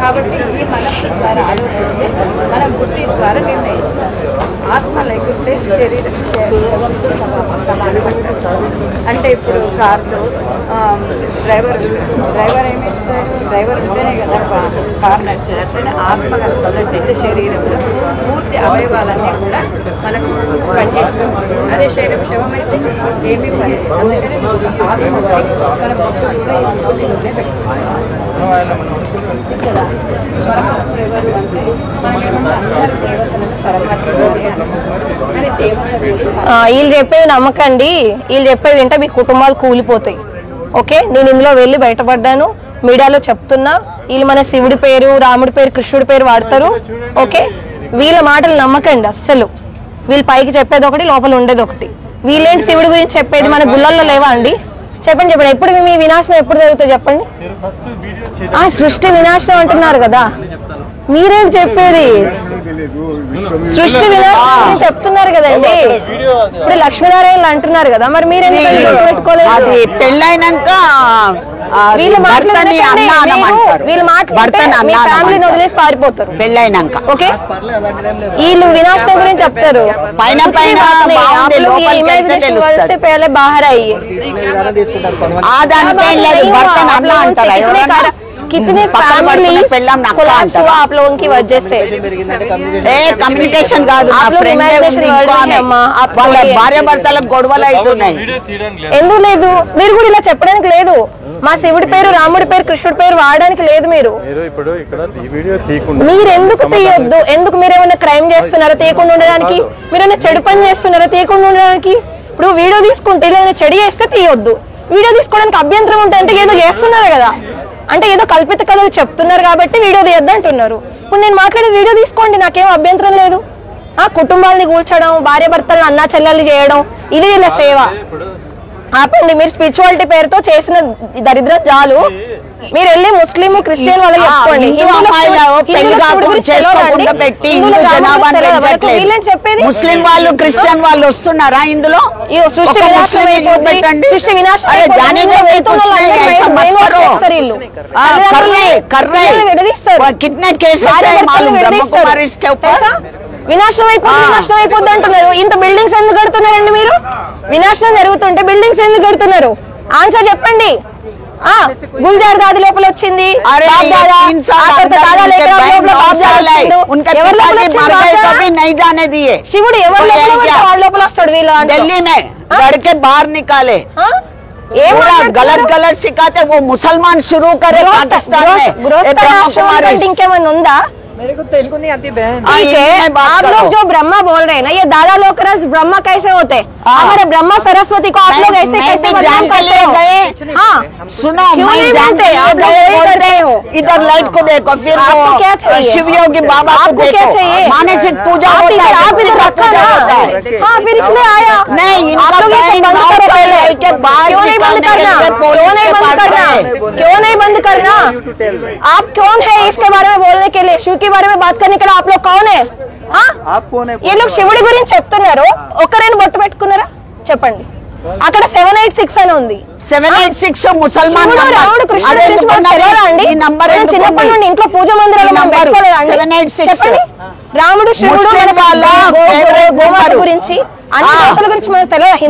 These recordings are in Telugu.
కాబట్టి ఈ మనస్సు ద్వారా ఆలోచిస్తే మన బుద్ధి ద్వారా నిర్ణయిస్తాం. ఆత్మ లేకుంటే శరీరం అంటే ఇప్పుడు కార్లో డ్రైవర్ ఏమిస్తాడు? డ్రైవర్ ఉంటేనే కదా కార్ నడిచేది. అట్లనే ఆత్మ కలుపుతున్నట్టయితే శరీరంలో పూర్తి అవయవాలన్నీ కూడా మనకు పనిచేస్తాం. అదే శరీరం శవమైతే ఏమీ పని. అందుకని ఆత్మ మన భక్తులు కూడా ఈ పెట్టుకోవాలి. ఇక్కడ పరమాత్మ ఎవరు అంటే అందరు దేవతలను పరమాత్మ వీళ్ళు చెప్పేవి నమ్మకండి. వీళ్ళు చెప్పేవి వింటే మీ కుటుంబాలు కూలిపోతాయి. ఓకే, నేను ఇందులో వెళ్ళి బయటపడ్డాను, మీడియాలో చెప్తున్నా. వీళ్ళు మన శివుడి పేరు, రాముడి పేరు, కృష్ణుడి పేరు వాడతారు. ఓకే, వీళ్ళ మాటలు నమ్మకండి అస్సలు. వీళ్ళు పైకి చెప్పేది ఒకటి, లోపల ఉండేది ఒకటి. వీళ్ళేంటి శివుడి గురించి చెప్పేది? మన గుళ్ళల్లో లేవా అండి? చెప్పండి చెప్పండి. ఎప్పుడు మీ వినాశనం ఎప్పుడు జరుగుతుంది చెప్పండి? సృష్టి వినాశనం అంటున్నారు కదా, మీరేంటి చెప్పేది? సృష్టి వినాశనం చెప్తున్నారు కదండి. ఇప్పుడు లక్ష్మీనారాయణ అంటున్నారు కదా, మరి మీరెందుకు పెట్టుకోలేదు? అది పెళ్ళైనాక వీళ్ళు ఫ్యామిలీని వదిలేసి పారిపోతారు పెళ్ళైనాక. ఓకే, వీళ్ళు వినాశనం గురించి చెప్తారు. పైన పైన బాహర్ అయ్యి कितने फैमिलीज कोलैप्स हुआ आप लोगों की वजह से? కమ్యూనికేషన్ కాదు, భార్య భర్తలకు గొడవలు అవుతున్నాయి. ఎందుకు లేదు? మీరు కూడా ఇలా చెప్పడానికి లేదు. మా శివుడి పేరు, రాముడి పేరు, కృష్ణుడి పేరు వాడడానికి లేదు. మీరు ఎందుకు తీయొద్దు? ఎందుకు మీరేమైనా క్రైమ్ చేస్తున్నారా తీయకుండా ఉండడానికి? మీరేమైనా చెడు పని చేస్తున్నారా తీయకుండా ఉండడానికి? ఇప్పుడు వీడియో తీసుకుంటే ఏదైనా చెడు చేస్తే తీయొద్దు. వీడియో తీసుకోవడానికి అభ్యంతరం ఉంటే అంటే ఏదో చేస్తున్నారు కదా, అంటే ఏదో కల్పిత కథలు చెప్తున్నారు కాబట్టి వీడియో తీయద్దు అంటున్నారు. ఇప్పుడు నేను మాట్లాడే వీడియో తీసుకోండి, నాకేం అభ్యంతరం లేదు. కుటుంబాలని కూల్చడం, భార్య భర్తలను అన్నా చెల్లెల్ని చేయడం, ఇది వీళ్ళ సేవ. ఆపండి. మీరు స్పిరిచువాలిటీ పేరుతో చేసిన దరిద్రం చాలు. మీరు వెళ్ళి ముస్లిం, క్రిస్టియన్ వాళ్ళకి చెప్పుకోండి. చెప్పేది ముస్లిం వాళ్ళు, క్రిస్టియన్ వాళ్ళు వస్తున్నారా ఇందులో? సృష్టి వినాశనం అయిపోతుంది, సృష్టి వినాశనం వినాశనం అయిపోద్ది అంటున్నారు. ఇంత బిల్డింగ్స్ ఎందుకు కడుతున్నారండి మీరు? వినాశనం జరుగుతుంటే బిల్డింగ్స్ ఎందుకు కడుతున్నారు? ఆన్సర్ చెప్పండి. గుల్జార్ దాది లోపల వచ్చింది, శివుడు ఎవరి లోపల వస్తాడు? వీళ్ళ लड़के बाहर निकाले, गलत गलत सिखाते, वो मुसलमान शुरू करे पाकिस्तान में। इंकेमन ఉందా? मेरे को तेलुगु नहीं आती बहन। आप लोग जो ब्रह्मा बोल रहे हैं ना, ये दादा लोग ब्रह्मा कैसे होते? हमारे ब्रह्मा सरस्वती को आप लोग ऐसे कैसे बदनाम करते हो? हाँ सुनो, मैं जानते हो। इधर लाइट को देखो, फिर शिव योगी बाबा को देखो, मानसिक पूजा होता है। आप इधर रखा ना, हाँ फिर इसलिए आया। नहीं, क्यों नहीं बंद करना? क्यों नहीं बंद करना? आप कौन है इसके बारे में बोलने के लिए? शिव के बारे में बात करने के लिए आप लोग कौन है? आप कौन है? ये लोग శివుడి గురించి చెప్తున్నారు. ఒక్కరైనా బొట్టు పెట్టుకున్నారా చెప్పండి? అక్కడ 786 అని ఉంది. 786 ముసల్మాన్ రాముడు కృష్ణుడు చిన్నప్పటి నుండి ఇంట్లో పూజ మందిరాలు చెప్పండి. రాముడు శివుడు గోమాత గురించి అన్ని దేవతల గురించి మనకు తెలియదు.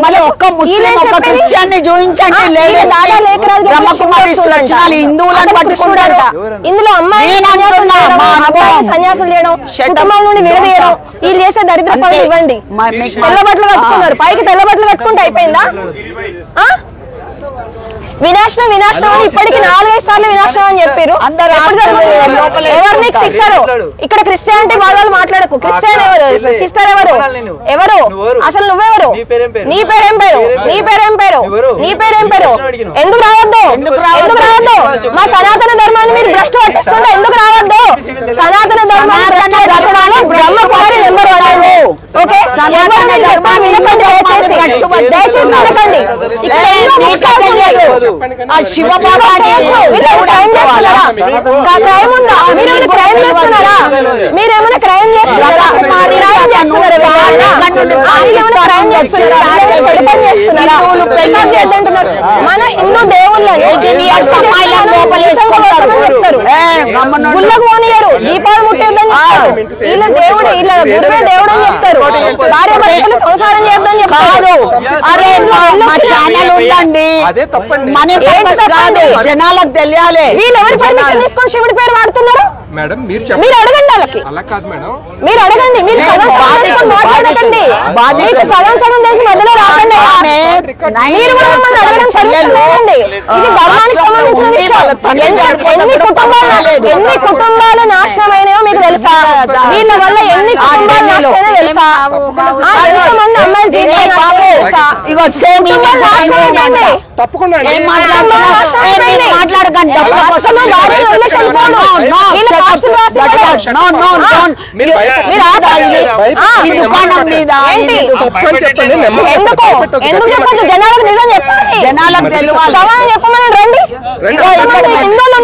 ఇందులో అమ్మాయి సన్యాసులు చేయడం, కుటుంబాల నుండి విడదీయడం, వీళ్ళు చేసే దరిద్ర పనులు ఇవ్వండి. తెల్ల బట్టలు కట్టుకున్నారు, పైకి తెల్ల బట్టలు కట్టుకుంటే అయిపోయిందా? వినాశనం వినాశనం అని ఇప్పటికి 4-5 సార్లు వినాశనం అని చెప్పారు. ఎవరు నీకు సిస్టర్? ఇక్కడ క్రిస్టియానిటీ వాళ్ళు మాట్లాడకు. క్రిస్టియన్ ఎవరు? సిస్టర్ ఎవరు? ఎవరు అసలు? నువ్వెవరు? నీ పేరేం పేరు? నీ పేరేం పేరు? నీ పేరేం పేరు? ఎందుకు రావద్దు? ఎందుకు రావద్దు? మా సనాతన ధర్మాన్ని మీరు భ్రష్టు పట్టిస్తుంటే ఎందుకు రావద్దు? సనాతన ధర్మాన్ని బ్రహ్మ కుమారి నెంబర్ 1. ఓకే శివబాబా మీరేమైనా క్రైమ్ చేస్తున్నారా? మన హిందూ దేవుళ్ళని గుళ్ళకు పోనీయరు, దీపాలు ముట్టేద్దని చెప్తారు. వీళ్ళ దేవుడు వీళ్ళ గురువే దేవుడు అని చెప్తారు. భార్య భర్తలు సంసారం చేద్దని చెప్తారు. అరే మా ఛానల్ ఉందండి, జనాలకు తెలియాలి. వీళ్ళు ఎవరి పర్మిషన్ తీసుకొని శివుడి పేరు వాడుతున్నారు? మేడం మీరు అడగండి వాళ్ళకి. అలా కాదు మేడం, మీరు అడగండి. మీరు మాట్లాడకండి. మీకు సగం సగం తెలిసి మధ్యలో రాకండి. మీరు కూడా మమ్మల్ని అడగడం చదువుతున్నారండి. ఇది ధర్మానికి సంబంధించిన విషయం. ఎన్ని కుటుంబాలు నాశనమైనాయో మీకు తెలుసా? వీళ్ళ వల్ల ఎన్ని కుటుంబాలు నాశనమైనా తెలుసా? ఎంతమంది అమ్మాయిలు జీవితం తప్పకుండా మాట్లాడకండి. ఎందుకు చెప్పండి? జనాలకు నిజం చెప్పాలి, జనాలకు తెలియాలి. సమాధానం చెప్పమని రండి. హిందువులు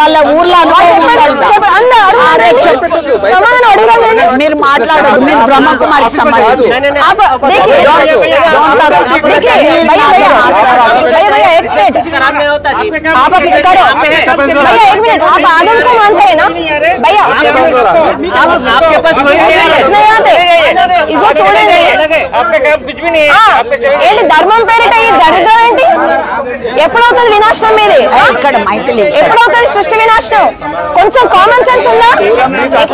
వాళ్ళ ఊర్లో సమాధానం అడిగారు. మీరు మాట్లాడదు, మీరు బ్రహ్మకుమారి ఇగో చూడండి, ఏంటి ధర్మం పేరిట ఈ దరిద్రం ఏంటి? ఎప్పుడవుతుంది వినాశనం మీది? ఇక్కడ మైథిలి ఎప్పుడవుతుంది సృష్టి వినాశనం? కొంచెం కామన్ సెన్స్ ఉందా?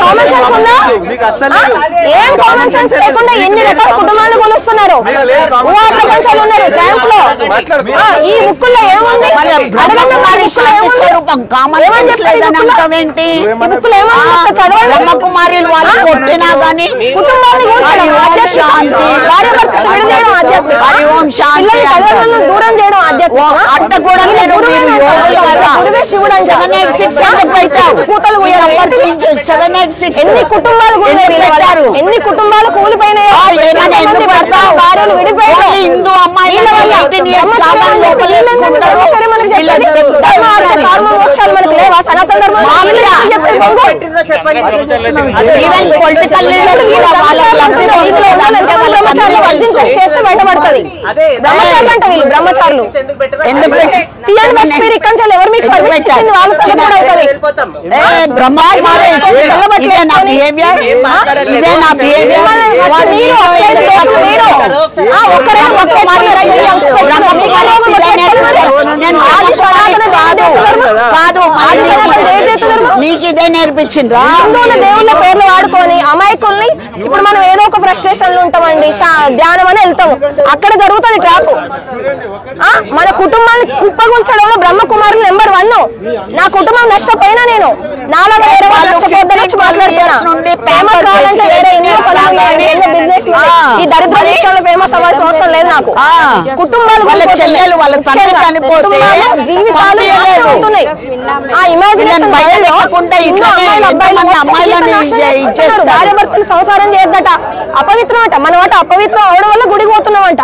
కామన్ సెన్స్ ఉందా? ఏం కామన్ సెన్స్ లేకుండా ఎన్ని రకాల కుటుంబాలు కొలుస్తున్నారు. ప్రపంచాలు ఉన్నారు ఫ్రాన్స్ లో. ఈ బుక్కుల్లో ఏముంది? బ్రహ్మకుమారి వాళ్ళు కొట్టినా గానీ కుటుంబాన్ని దూరం చేయడం ఆధ్యాత్మిక. అట్ట కూడా గురువే శివుడు అంటే ఎన్ని కుటుంబాలు కూలిపోయారు, ఎన్ని కుటుంబాలు కూలిపోయినాయో, భార్యలు విడిపోయారు. హిందూ అమ్మాయి మోక్షాలు మనకు లేవా? సనాతన ధర్మం చేస్తే బయటపడుతుంది. బ్రహ్మచారులు అంట వీళ్ళు, బ్రహ్మచారులు. మీరు ఇక్కడ ఎవరు మీకు పర్మిషన్ వాళ్ళు నీకు ఇదే నేర్పించిండ్రా? హిందువుల దేవుళ్ళ పేర్లు వాడుకొని అమాయకుల్ని ఇప్పుడు మనం ఏదో ఒక ఫ్రస్ట్రేషన్ లో ఉంటామండి, ధ్యానం అని వెళ్తాము, అక్కడ జరుగుతుంది ట్రాప్. మన కుటుంబాన్ని కుప్పగుంచడంలో బ్రహ్మకుమారులు నెంబర్ 1. నా కుటుంబం నష్టపోయినా నేను నాలాగా వేరే వాళ్ళు నష్టపోద్దని మాట్లాడుతున్నా. ఫేమస్ కావాలంటే వేరే ఎన్నో బిజినెస్ ఈ దరిద్ర విషయంలో ఫేమస్ అవ్వాల్సిన అవసరం లేదు నాకు. కుటుంబాలు వాళ్ళ చెల్లెలు వాళ్ళ జీవితాలు అవుతున్నాయి. ఆ ఇమాజినేషన్ భార్యాభర్తలు సంసారం చేయద్దట, అపవిత్రం అంట. మనం అట అపవిత్రం అవడం వల్ల గుడికి పోతున్నామంట.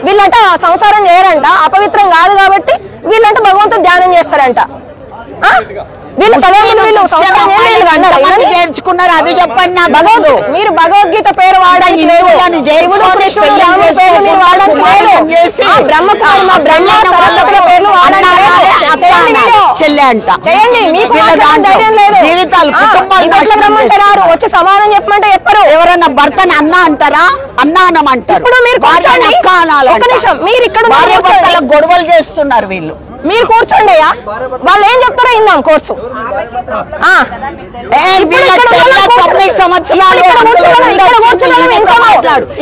వీళ్ళంట సంసారం చేయరంట, అపవిత్రం కాదు కాబట్టి వీళ్ళంట భగవంతుడు ధ్యానం చేస్తారంట. వీళ్ళు చేర్చుకున్నారు, అది చెప్పండి. మీరు భగవద్గీత పేరు వాడడానికి లేదు, చెల్లె అంట చేయండి. మీకు ధైర్యం లేదు, జీవితాలు రమ్మంటారు, వచ్చి సమాధానం చెప్పమంటే చెప్పరు. ఎవరన్నా భర్తని అన్న అంటారా? అన్న అనమంటారు. ఇప్పుడు మీరు మీరు ఇక్కడ గొడవలు చేస్తున్నారు వీళ్ళు. మీరు కూర్చోండి అయ్యా, వాళ్ళు ఏం చెప్తారో ఇందాం కోర్సు.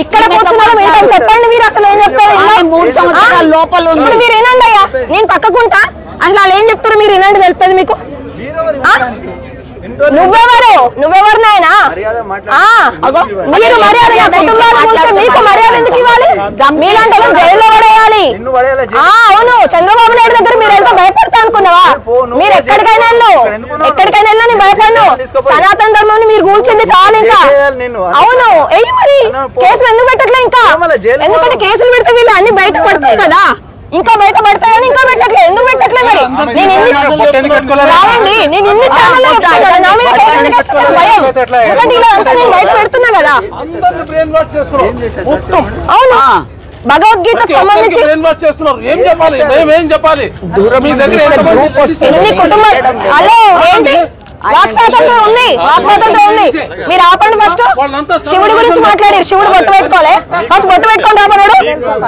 ఇక్కడ కూర్చున్నాం చెప్పండి, మీరు అసలు ఏం చెప్తారు? 3 సంవత్సరాల లోపల ఉంది. మీరు వినండి అయ్యా, నేను పక్కకుంటా. అసలు వాళ్ళు ఏం చెప్తారు మీరు వినండి, తెలుస్తుంది మీకు. నువ్వెవరు నాయనా? మీరు మర్యాద మీకు మర్యాద ఎందుకు ఇవ్వాలి? మీలాంటి జైల్లో పడేయాలి. అవును, చంద్రబాబు నాయుడు దగ్గర మీరు ఎంత భయపడతా అనుకున్నారు. అనుకున్నావా? మీరు ఎక్కడికైనా నేను భయపడను. సనాతన ధర్మాన్ని మీరు కూల్చింది చాలు. ఇంకా అవును ఎయ్యి మరి కేసులు ఎందుకు పెట్టట్లే? ఇంకా ఎందుకంటే కేసులు పెడితే వీళ్ళు అన్ని బయట పడతాయి కదా, ఇంకా బయట పడతాయని ఇంకా పెట్టట్లేదు. ఎందుకు పెట్టట్లే మరి? రావండి, నేను ఇన్ని ఛానల్ నా మీద భయం, ఎందుకంటే ఇలా అంతా నేను బయట పెడుతున్నా కదా. అవును, భగవద్గీతకు సంబంధించి ఎన్ని కుటుంబాలు హలో ఏంటి వాక్ స్వాతంత్రం ఉంది, వాక్ స్వాతంత్రం ఉంది. మీరు ఆపండి. ఫస్ట్ శివుడి గురించి మాట్లాడారు. శివుడు బొట్టు పెట్టుకోలే, ఫస్ట్ బొట్టు పెట్టుకొని రాబోనాడు.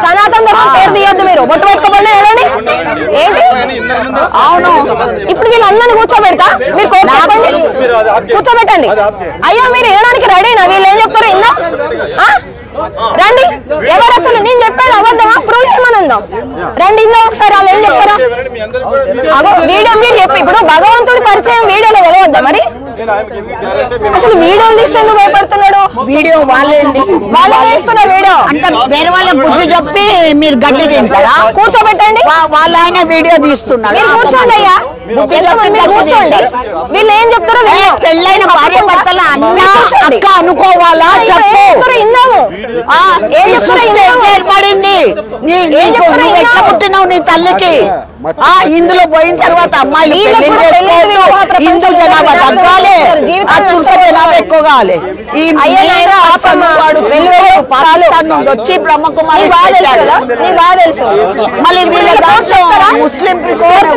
సనాతన ధర్మం పేరు తీయొద్దు. మీరు బొట్టు పెట్టుకోబడి ఏడండి ఏంటి? అవును, ఇప్పుడు వీళ్ళందరినీ కూర్చోబెడతా. మీరు కూర్చోబెట్టండి. అయ్యా మీరు ఏడానికి రెడీనా? వీళ్ళు ఏం చెప్తారో ఇందా రండి. ఎవరు అసలు నేను చెప్పాను అబద్ధమా? ప్రూవ్ చేయమని ఉందాం. రండి ఇందా ఒకసారి. వాళ్ళు ఏం చెప్తారా? వీడియో మీరు చెప్పి ఇప్పుడు భగవంతుడి పరిచయం వీడియోలో తెలియద్దా మరి? అసలు వీడియోలు తీస్తే ఎందుకు భయపడుతున్నాడు? వీడియో వాళ్ళే చేస్తున్నారు. వీడియో అంటే వేరే వాళ్ళ బుద్ధి చెప్పి మీరు గడ్డి తింటారా? కూర్చోబెట్టండి. వాళ్ళ ఆయన వీడియో తీస్తున్నారు. మీరు కూర్చోండి అయ్యా, కూర్చోండి. వీళ్ళు ఏం చెప్తారో పెళ్ళైన భార్య భర్తల అన్న అక్క అనుకోవాలా? చెప్పు. ఇందాము ఏర్పడింది. ఎట్లా పుట్టినావు నీ తల్లికి? ఇందులో పోయిన తర్వాత అమ్మాయిలు హిందూ జనాభా తగ్గాలి, తుర్క జనాభా ఎక్కువ కావాలి. ఈ పాకిస్తాన్ నుండి వచ్చి బ్రహ్మకుమారి మళ్ళీ వీళ్ళ దాంట్లో ముస్లిం క్రిస్టియన్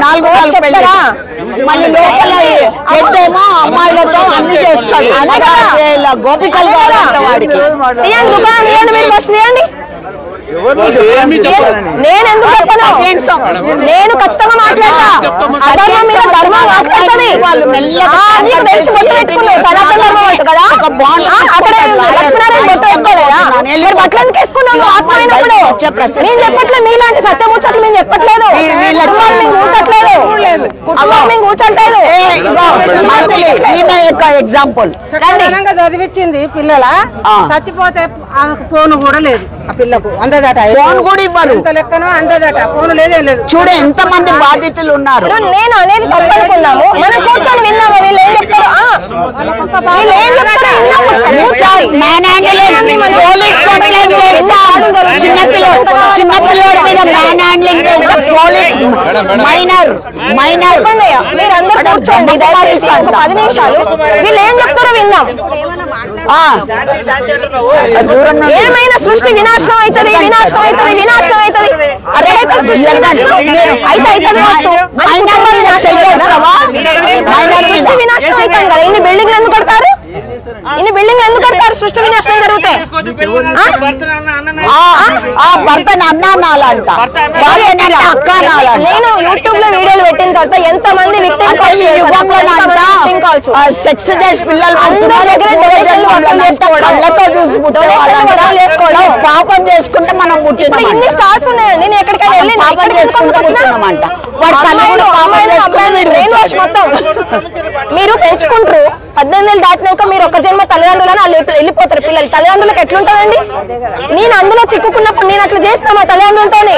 4 పెళ్ళి. మళ్ళీ లోపల పెద్దేమో అమ్మాయిలతో అన్ని చేస్తాడు. గోపికలు కావాలంట వాడికి. నేను ఎందుకు చెప్పను? నేను ఖచ్చితంగా మాట్లాడతా. అధర్మం మీద ధర్మం మాట్లాడుతుంది. నీకు తెలిసి బొట్టు పెట్టుకున్నావు సనాతన ధర్మం అంట కదా, అక్కడ లక్ష్మీనారాయణ బొట్టు పెట్టుకోలేదా? మీరు బట్టలు ఎందుకు వేసుకున్నావు? ఆత్మ అయినప్పుడు నేను చెప్పట్లేదు. మీలాంటి సత్యముచ్చట్లు మేము చెప్పట్లేదు. కూర్చోట్లేదు. ఎగ్జాంపుల్ చదివించింది పిల్లల చచ్చిపోతే ఫోన్ కూడా లేదు ఆ పిల్లకు. అందదట ఫోన్ కూడా ఇవ్వరు. లెక్కనో అందదట ఫోన్ లేదేం లేదు. చూడు ఎంత మంది బాధితులు ఉన్నారు. నేను అనేది తప్పనుకున్నాము. మనం కూర్చొని విన్నాము. వీళ్ళు ఏం చెప్తారు? చిన్నపిల్లల మీద మ్యాన్ హ్యాండ్లింగ్ మైనర్ మీరందరూ కూర్చోండి. 10 నిమిషాలు. వీళ్ళు ఏం చెప్తారో విన్నాం. ఏమైనా సృష్టి వినాశనం అవుతుంది, వినాశనం అవుతుంది, వినాశనం అవుతుంది. వినాశనం అవుతాం కదా. ఇన్ని బిల్డింగ్లు ఎందుకు కడతారు? సృష్టి వినాశనం జరిగితే భర్త అన్నాలంట, నేను యూట్యూబ్ లో వీడియోలు పెట్టిన తర్వాత ఎంత మంది సెక్స్ చేసి పిల్లలు పాపం చేసుకుంటే మనం పుట్టిన ఇన్ని స్టాల్స్ ఉన్నాయండి. నేను ఎక్కడికైనా వెళ్ళి పాపం చేసుకుంటే పుట్టినామంట. వాడు తల్లి కూడా పాపం మొత్తం మీరు పెంచుకుంటారు. 18 ఏళ్ళు దాటినాక మీరు ఒక జన్మ తల్లిదండ్రులను వాళ్ళు వెళ్ళిపోతారు. పిల్లలు తల్లిదండ్రులకు ఎట్లుంటదండి? నేను అందులో చిక్కుకున్నప్పుడు నేను అట్లా చేస్తాను మా తల్లిదండ్రులతోనే.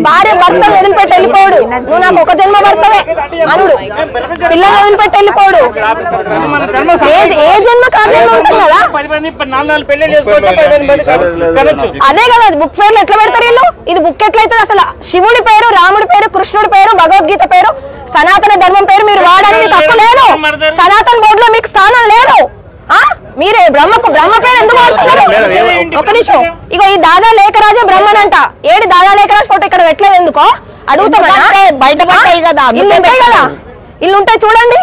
భార్య భర్తను వదిలిపెట్టి వెళ్ళిపోడు. నువ్వు నాకు ఒక జన్మ భర్తవే అనుడు. పిల్లల్ని వదిలిపెట్టి వెళ్ళిపోడు. ఏ జన్మ కాజన్మ ఉంటుంది కదా. అదే కదా బుక్ ఫేర్ లో ఎట్లా పెడతారు వీళ్ళు? ఇది బుక్ ఎట్లయితుంది అసలు? శివుడి పేరు, రాముడి పేరు, కృష్ణుడి పేరు, భగవద్గీత పేరు, సనాతన ధర్మం పేరు మీరు వాడడానికి తప్పు లేదు. సనాతన బోర్డులో మీకు స్థానం లేదు. మీరే బ్రహ్మ పేరు ఎందుకు వాడుతున్నారు? ఒక నిమిషం. ఇగో ఈ దాదా లేఖరాజే బ్రహ్మన్ అంట. ఏడి దాదా లేఖరాజ్ ఫోటో ఇక్కడ పెట్టలేదు ఎందుకో అడుగుతామా? బయటపడతాయి కదా, ఇల్లు ఉంటాయి కదా, ఇల్లు ఉంటాయి చూడండి.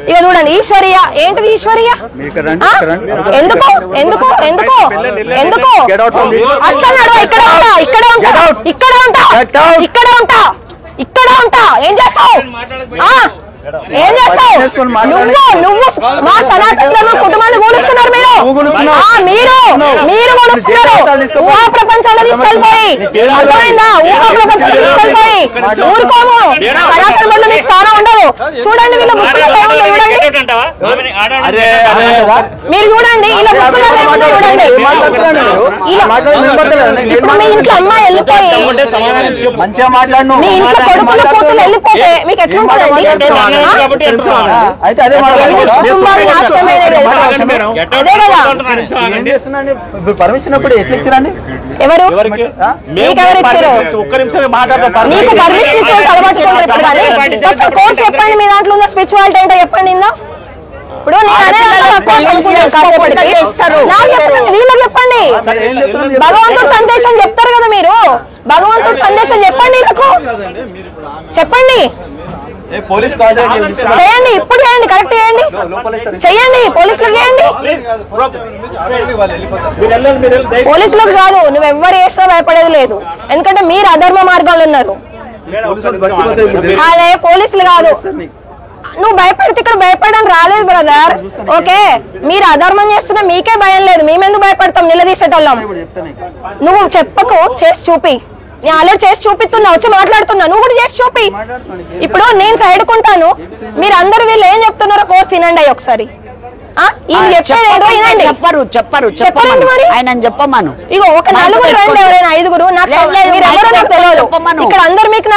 ఇక చూడండి ఈశ్వరీయ. ఏంటిది ఈశ్వరీయ? ఎందుకు ఎందుకు ఎందుకు ఎందుకు అస్సలు నడవ. ఇక్కడే ఉంటా, ఇక్కడే ఉంటా, ఇక్కడే ఉంటా, ఇక్కడే ఉంటా. ఇక్కడ ఉంటా. ఏం చేస్తావు? ఏం చేస్తావు నువ్వు? మా సనాతన కుటుంబాన్ని కూలుస్తున్నారు మీరు. మీరు కూలుస్తున్నారు. ఊహా ప్రపంచంలో తీసుకెళ్ళిపోయి, అర్థమైందా? ఊహా ప్రపంచంలో తీసుకెళ్ళిపోయి ఊరుకోము. సనాతన వల్ల మీకు స్థానం ఉండదు. చూడండి వీళ్ళ బుక్కులలో ఏముందో చూడండి. మీరు చూడండి ఇలా బుక్కులలో ఏముందో చూడండి. ఇప్పుడు మీ ఇంట్లో అమ్మాయి వెళ్ళిపోయి, మీ ఇంట్లో కొడుకులు కూతురు వెళ్ళిపోతే మీకు ఎట్లా ఉంటుందండి? పర్మిషన్ అప్పుడు ఎట్లా ఇచ్చారండి? ఎవరు నీకు పర్మిషన్ ఇచ్చి ఫస్ట్ కోర్స్ చెప్పండి. మీ దాంట్లో ఉన్న స్పిరిచువాలిటీ ఏంటో చెప్పండి. ఇప్పుడు వీళ్ళకి చెప్పండి. భగవంతుడు సందేశం చెప్తారు కదా మీరు. భగవంతుడు సందేశం చెప్పండి. వీళ్ళకు చెప్పండి. చేయండి. ఇప్పుడు చేయండి. కరెక్ట్ చేయండి. చెయ్యండి. పోలీసులకు చేయండి. పోలీసులకు కాదు. నువ్వు ఎవరు వేస్తా భయపడేది లేదు. ఎందుకంటే మీరు అధర్మ మార్గాలు ఉన్నారు. అదే పోలీసులు కాదు. నువ్వు భయపడితే ఇక్కడ భయపడడానికి రాలేదు బ్రదర్. ఓకే, మీరు అధర్మం చేస్తున్నా మీకే భయం లేదు. మేమెందుకు భయపడతాం? నిలదీసేటోళ్ళం. నువ్వు చెప్పకు, చేసి చూపి. నేను ఆల్రెడీ చేసి చూపిస్తున్నా, వచ్చి మాట్లాడుతున్నా. నువ్వు కూడా చేసి చూపి. ఇప్పుడు నేను సైడ్కుంటాను. మీరు అందరూ వీళ్ళు ఏం చెప్తున్నారో కోర్స్ తినండి ఒకసారి. చెప్పరు మరి ఆయన చెప్పమను. ఇగో ఒక నలుగురు రండి, ఎవరైనా ఐదుగురు. నాకు తెలియదు. ఇక్కడ అందరు మీకు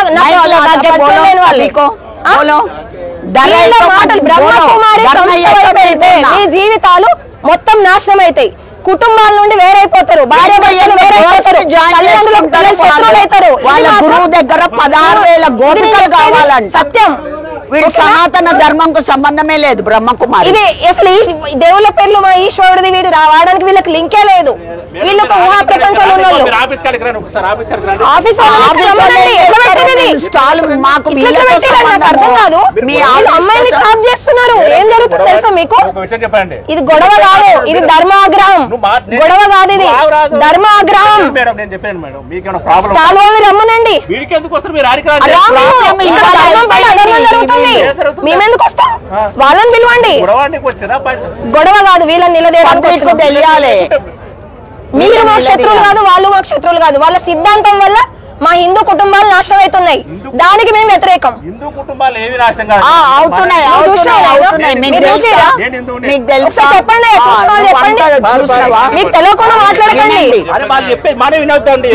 మీ జీవితాలు మొత్తం నాశనం అవుతాయి. కుటుంబాల నుండి వేరైపోతారు. భార్య భర్తలు వేరైపోతారు. శత్రువులు అవుతారు. వాళ్ళ గురువు దగ్గర 16,000 గోపికలు కావాలంట. సత్యం. వీడు సనాతన ధర్మంకు సంబంధమే లేదు. బ్రహ్మకుమారి ఇది అసలు ఈ దేవుళ్ళ పేర్లు మా ఈశ్వరుడిది. వీడు రావడానికి వీళ్ళకి లింకే లేదు. వీళ్ళకు ఊహా ప్రపంచంలో ఉన్న అర్థం కాదు. మీ అమ్మాయిని ట్రాప్ చేస్తున్నారు. ఏం జరుగుతుంది తెలుసా మీకు? ఇది గొడవ కాదు, ఇది ధర్మాగ్రహం. గొడవ కాదు, ఇది ధర్మాగ్రహం. రమ్మనండి. మేమెందుకు వస్తాం? వాళ్ళని పిలవండి. గొడవ కాదు, వీళ్ళని నిలదీయడానికి తెలియాలి. మీరు మాకు శత్రువులు కాదు, వాళ్ళు మాకు శత్రువులు కాదు. వాళ్ళ సిద్ధాంతం వల్ల మా హిందూ కుటుంబాలు నాశనం అవుతున్నాయి. దానికి మేము వ్యతిరేకం. హిందూ కుటుంబాలు ఏవి నాశనం అవుతున్నాయి. చెప్పండి. మీకు తెలియకుండా మాట్లాడకండి.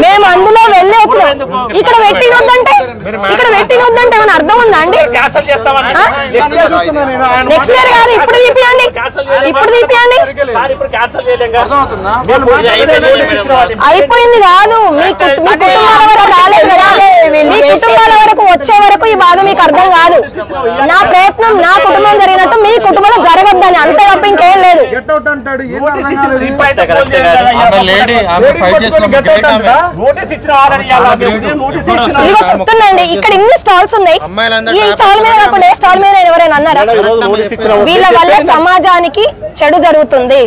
మేము అందులో వెళ్ళి వచ్చినాం. ఇక్కడ పెట్టినొద్దంటే ఏమైనా అర్థం ఉందా అండి? నెక్స్ట్ ఇయర్ కాదు, ఇప్పుడు తీపియండి. అయిపోయింది కాదు. మీ కుటుంబాల వరకు రాలేదు కదా. మీ కుటుంబాల వరకు వచ్చే వరకు ఈ బాధ మీకు అర్థం కాదు. నా ప్రయత్నం నా కుటుంబం జరిగినట్టు మీ కుటుంబంలో జరగద్దని, అంతే తప్ప ఇంకేం లేదు. ఇదిగో చెప్తున్నాండి, ఇక్కడ ఇన్ని స్టాల్స్ ఉన్నాయి. ఈ స్టాల్ మీద కాకుండా ఏ స్టాల్ మీద ఎవరైనా అన్నారా? వీళ్ళ వల్ల సమాజానికి చెడు జరుగుతుంది.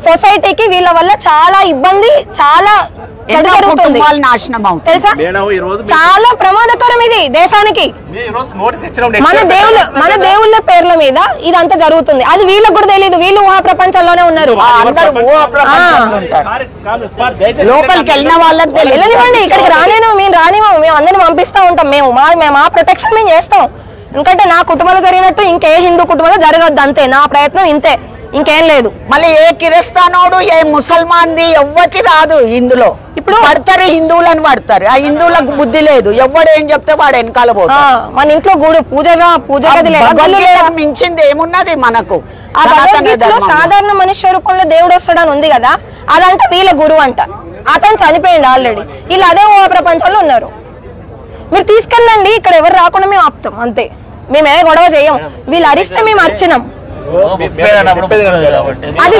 సొసైటీకి వీళ్ళ వల్ల చాలా ఇబ్బంది, చాలా చెడు జరుగుతుంది. తెలుసా? చాలా ప్రమాదకరం ఇది దేశానికి. మన దేవుళ్ళ పేర్ల మీద ఇదంతా జరుగుతుంది. అది వీళ్ళకి కూడా తెలియదు. వీళ్ళు ఊహా ప్రపంచంలోనే ఉన్నారు. లోపలికి వెళ్ళిన వాళ్ళకి వెళ్ళనివ్వండి. ఇక్కడికి మేము రానివ్వము. మేము అందరిని పంపిస్తూ ఉంటాం. మేము మా ప్రొటెక్షన్ మేము చేస్తాం. ఎందుకంటే నా కుటుంబంలో జరిగినట్టు ఇంకే హిందూ కుటుంబంలో జరగద్దు. అంతే నా ప్రయత్నం, ఇంతే, ఇంకేం లేదు. మళ్ళీ ఏ కిరిస్తానోడు ఏ ముసల్మాన్ది ఎవ్వరికి రాదు. ఇందులో ఇప్పుడు పడతారు, హిందువులను పడతారు. ఆ హిందువులకు బుద్ధి లేదు. ఎవడు ఏం చెప్తే వాడు వెనకాల పోతాడు. మన ఇంట్లో పూజ మించింది ఏమున్నది మనకు? సాధారణ మనుష్య రూపంలో దేవుడు వస్తాడని ఉంది కదా, అదంటే వీళ్ళ గురువు అంట. అతను చనిపోయింది ఆల్రెడీ. వీళ్ళు అదే ఊహా ప్రపంచంలో ఉన్నారు. మీరు తీసుకెళ్ళండి. ఇక్కడ ఎవరు రాకుండా మేము ఆపుతాం, అంతే. మేము ఏ గొడవ చెయ్యం. వీళ్ళు అరిస్తే మేము అర్చినాం. అది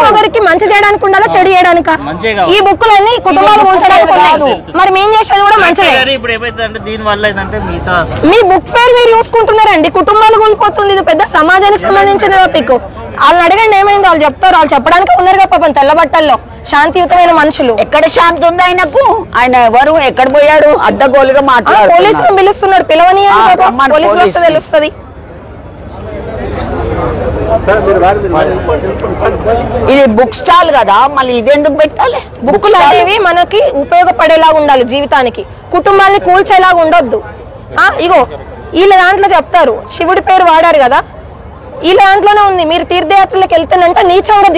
ఒకరికి మంచి చేయడానికి ఉండాలా, చెడు చేయడానిక? ఈ బుక్కులన్నీ కుటుంబాలు ఉంచడానికి. మరి మేము చేసేది కూడా మంచిదే. మీ బుక్ ఫేర్ మీరు చూసుకుంటున్నారండి. కుటుంబాలు కూలిపోతుంది. ఇది పెద్ద సమాజానికి సంబంధించిన టాపిక్. వాళ్ళని అడగండి ఏమైంది, వాళ్ళు చెప్తారు. వాళ్ళు చెప్పడానికి ఉన్నారు కదా పాపం తెల్ల బట్టల్లో. శాంతియుతమైన మనుషులు. ఎక్కడ శాంతి ఉంది ఆయనకు? ఆయన ఎవరు? ఎక్కడ పోయాడు? అడ్డగోలుగా మాట్లాడు. పోలీసులు పిలుస్తున్నాడు, పిలవని పోలీసులు వస్తే తెలుస్తుంది. ఇది బుక్ స్టాల్ కదా, మళ్ళీ ఇది ఎందుకు పెట్టాలి? బుక్కులు అనేవి మనకి ఉపయోగపడేలాగా ఉండాలి, జీవితానికి కుటుంబాన్ని కూల్చేలాగా ఉండొద్దు. ఇగో వీళ్ళ దాంట్లో చెప్తారు, శివుడి పేరు వాడారు కదా, వీళ్ళ దాంట్లోనే ఉంది. మీరు తీర్థయాత్రలకు వెళ్తానంటే నీచంగా